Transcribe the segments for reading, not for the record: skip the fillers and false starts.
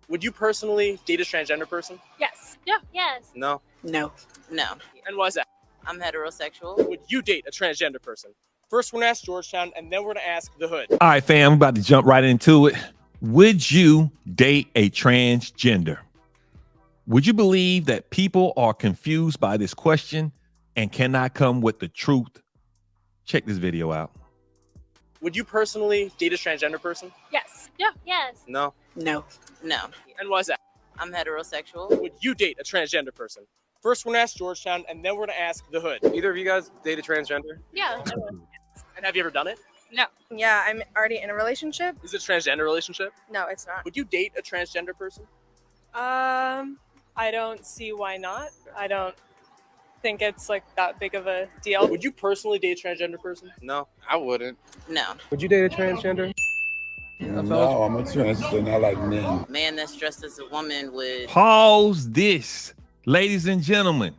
Would you personally date a transgender person? Yes. Yeah. Yes. No. No. No. And why is that? I'm heterosexual. Would you date a transgender person? First, we're going to ask Georgetown, and then we're going to ask the Hood. All right, fam, we're about to jump right into it. Would you date a transgender? Would you believe that people are confused by this question and cannot come with the truth? Check this video out. Would you personally date a transgender person? Yes. Yeah. Yes. No. No. No. And why is that? I'm heterosexual. Would you date a transgender person? First, we're going to ask Georgetown, and then we're going to ask the Hood. Either of you guys date a transgender? Yeah. And have you ever done it? No. Yeah, I'm already in a relationship. Is it a transgender relationship? No, it's not. Would you date a transgender person? I don't see why not. I don't think it's like that big of a deal. Would you personally date a transgender person? No, I wouldn't. No. Would you date a transgender? No, I'm a transgender. I like men. Man that's dressed as a woman would. Pause this, ladies and gentlemen.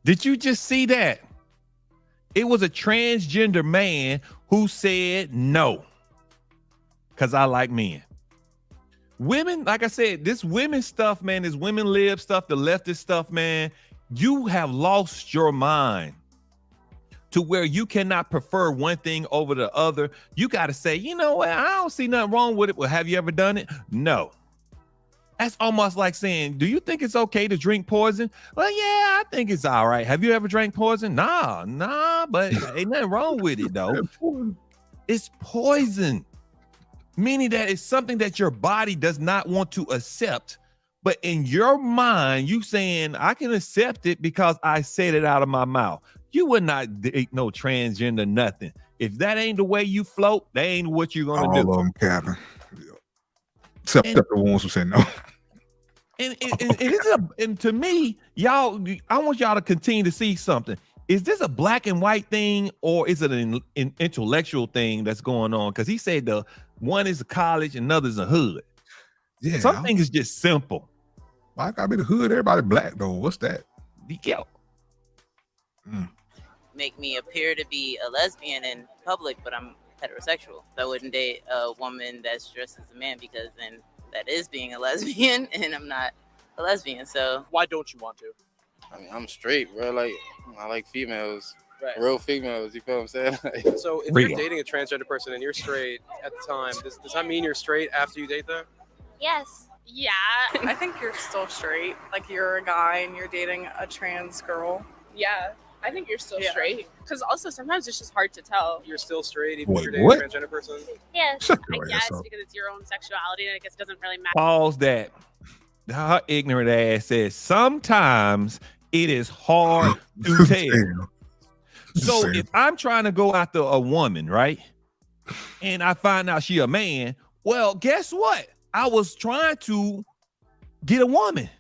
Did you just see that? It was a transgender man who said no, because I like men. Women, like I said, this women stuff, man, this women live stuff, the leftist stuff, man, you have lost your mind to where you cannot prefer one thing over the other. You got to say, you know what, I don't see nothing wrong with it. Well, have you ever done it? No. That's almost like saying, do you think it's okay to drink poison? Well, yeah, I think it's all right. Have you ever drank poison? Nah, but ain't nothing wrong with it, though. It's poison. Meaning that it's something that your body does not want to accept. But in your mind, you saying, I can accept it because I said it out of my mouth. You would not date no transgender nothing. If that ain't the way you float, that ain't what you're going to do. All of them, Captain. Except the ones who say no. And to me, y'all, I want y'all to continue to see something. Is this a black and white thing, or is it an intellectual thing that's going on? Because he said the one is a college and another is a hood. Yeah. Something is just simple. Why gotta be the hood? Everybody black though. What's that? Yeah. Make me appear to be a lesbian in public, but I'm heterosexual. So I wouldn't date a woman that's dressed as a man because then that is being a lesbian, and I'm not a lesbian. So why don't you want to? I mean, I'm straight, bro. Like, I like females, right. Real females. You feel what I'm saying? So if you're dating a transgender person and you're straight at the time, does that mean you're straight after you date them? Yes. Yeah. I think you're still straight. Like you're a guy and you're dating a trans girl. Yeah. I think you're still straight. Because also sometimes it's just hard to tell. You're still straight even if you're Wait, dating a transgender person? Yes. Shut I your ass guess up. because it's your own sexuality and I guess it doesn't really matter. Pause that. Her ignorant ass says sometimes it is hard to tell. So if I'm trying to go after a woman, right, and I find out she a man, well, guess what? I was trying to get a woman.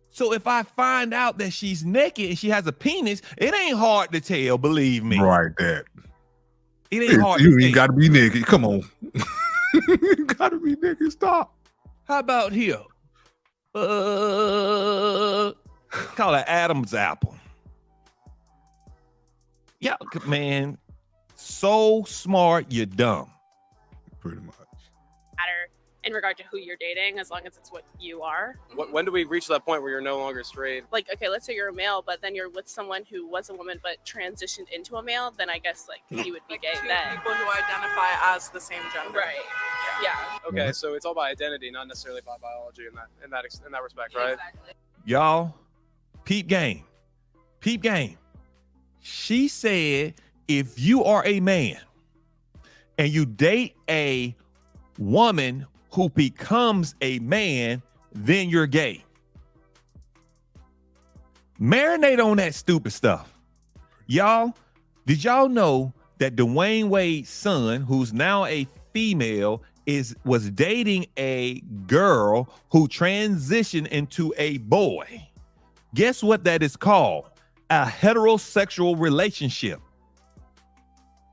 So if I find out that she's naked and she has a penis, it ain't hard to tell, believe me. Right, that. It ain't hard You to ain't tell. got to be naked. Come on. You got to be naked. Stop. How about here? Call it Adam's apple. Yeah, man. So smart, you're dumb. Pretty much. Matter in regard to who you're dating, as long as it's what you are. When do we reach that point where you're no longer straight? Like, okay, let's say you're a male, but then you're with someone who was a woman but transitioned into a male, then I guess like you would be gay Two then. people who identify as the same gender. Right. Yeah. Okay, so it's all by identity, not necessarily by biology in that respect, right? Exactly. Y'all, peep game. Peep game. She said if you are a man and you date a woman who becomes a man, then you're gay. Marinate on that stupid stuff. Y'all, did y'all know that Dwayne Wade's son, who's now a female, was dating a girl who transitioned into a boy? Guess what that is called? A heterosexual relationship.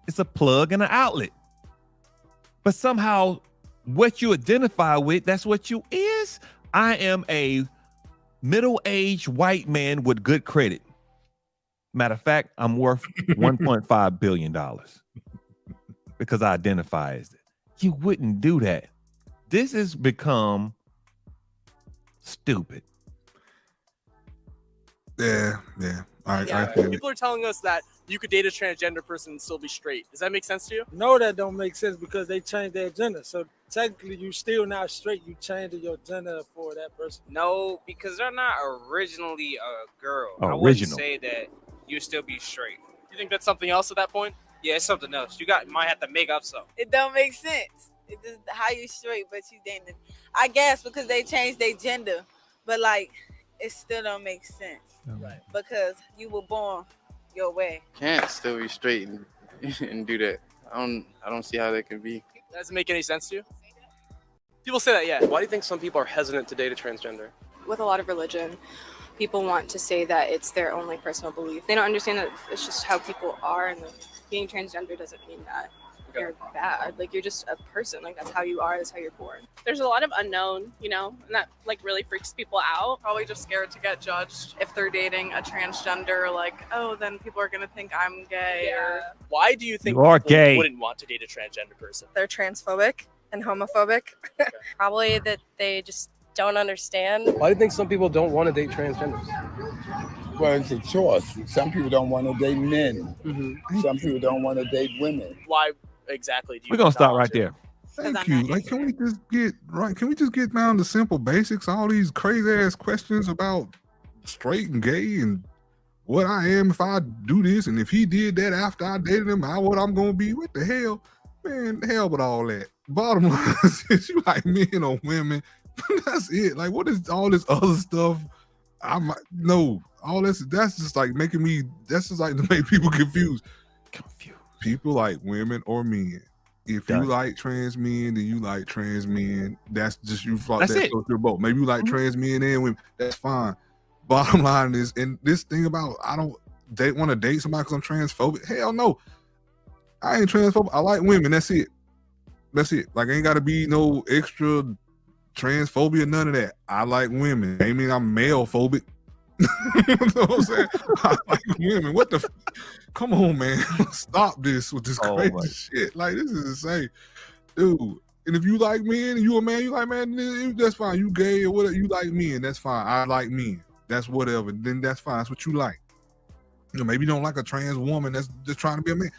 It's a plug and an outlet. But somehow what you identify with, that's what you is. I am a middle-aged white man with good credit. Matter of fact, I'm worth $1.5 billion because I identify as it. You wouldn't do that. This has become Stupid. Yeah. I Yeah, feel it. people are telling us that you could date a transgender person and still be straight. Does that make sense to you? No, that don't make sense because they changed their gender. So technically, you still not straight. You changed your gender for that person. No, because they're not originally a girl. I wouldn't Original. say that you still be straight. You think that's something else at that point? Yeah, it's something else. You might have to make up something. It don't make sense. It just how you straight, but you dating. I guess because they changed their gender, but like it still don't make sense. Right. Because you were born your way. Can't still be straight and do that. I don't see how that can be. That doesn't make any sense to you? People say that, yeah. Why do you think some people are hesitant to date a transgender? With a lot of religion, people want to say that it's their only personal belief. They don't understand that it's just how people are, and being transgender doesn't mean that you're bad. Like, you're just a person. Like, that's how you are. That's how you're born. There's a lot of unknown, you know, and that like really freaks people out. Probably just scared to get judged if they're dating a transgender. Like, oh, then people are gonna think I'm gay. Or Why do you think You are people gay. wouldn't want to date a transgender person? They're transphobic and homophobic. Probably that they just don't understand. Why do you think some people don't want to date transgenders? Well, it's a choice. Some people don't want to date men. Some people don't want to date women. Why exactly do you We're gonna stop not right to? there. Thank you. Like, can we just get right? Can we just get down to simple basics? All these crazy ass questions about straight and gay and what I am if I do this, and if he did that after I dated him, what I'm gonna be? What the hell, man? Hell with all that. Bottom line is, you like men or women. That's it. Like, what is all this other stuff? No, all this. That's just like making me. That's just like to make people confused. People like women or men. If you like trans men, then you like trans men. That's just you. That's it. You're both. Maybe you like trans men and women. That's fine. Bottom line is, and this thing about I don't want to date somebody because I'm transphobic. Hell no, I ain't transphobic. I like women. That's it. That's it. Like, ain't got to be no extra transphobia, none of that. I like women. I mean, I'm male phobic. You know what I'm saying? I like women. What the? Come on, man. Stop this with this crazy shit. Like, this is insane, dude. And if you like men, and you a man, you like man, that's fine. You gay or whatever, you like men, that's fine. I like men. That's whatever. Then that's fine. That's what you like. You know, maybe you don't like a trans woman that's just trying to be a man.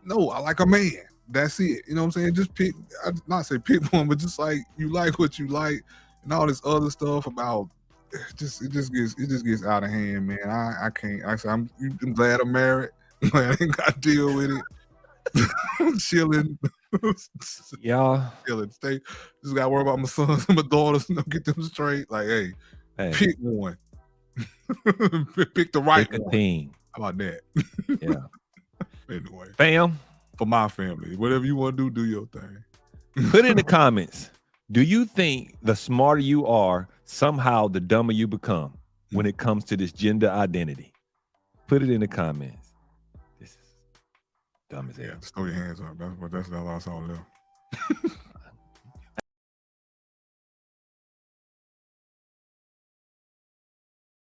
No, I like a man. That's it. You know what I'm saying? Just pick. I not say pick one, but just like you like what you like, and all this other stuff about. It just gets out of hand, man. I can't. I'm glad I'm married. I ain't got to deal with it. I'm chilling. Yeah. Chilling. Just got to worry about my sons and my daughters. Get them straight. Like, hey, pick one. Pick the right Pick a one. team. How about that? Yeah. Anyway. Fam. For my family. Whatever you want to do your thing. Put in the comments. Do you think the smarter you are, somehow the dumber you become when it comes to this gender identity? Put it in the comments. This is dumb as hell. Just throw your hands up. That's all I saw there.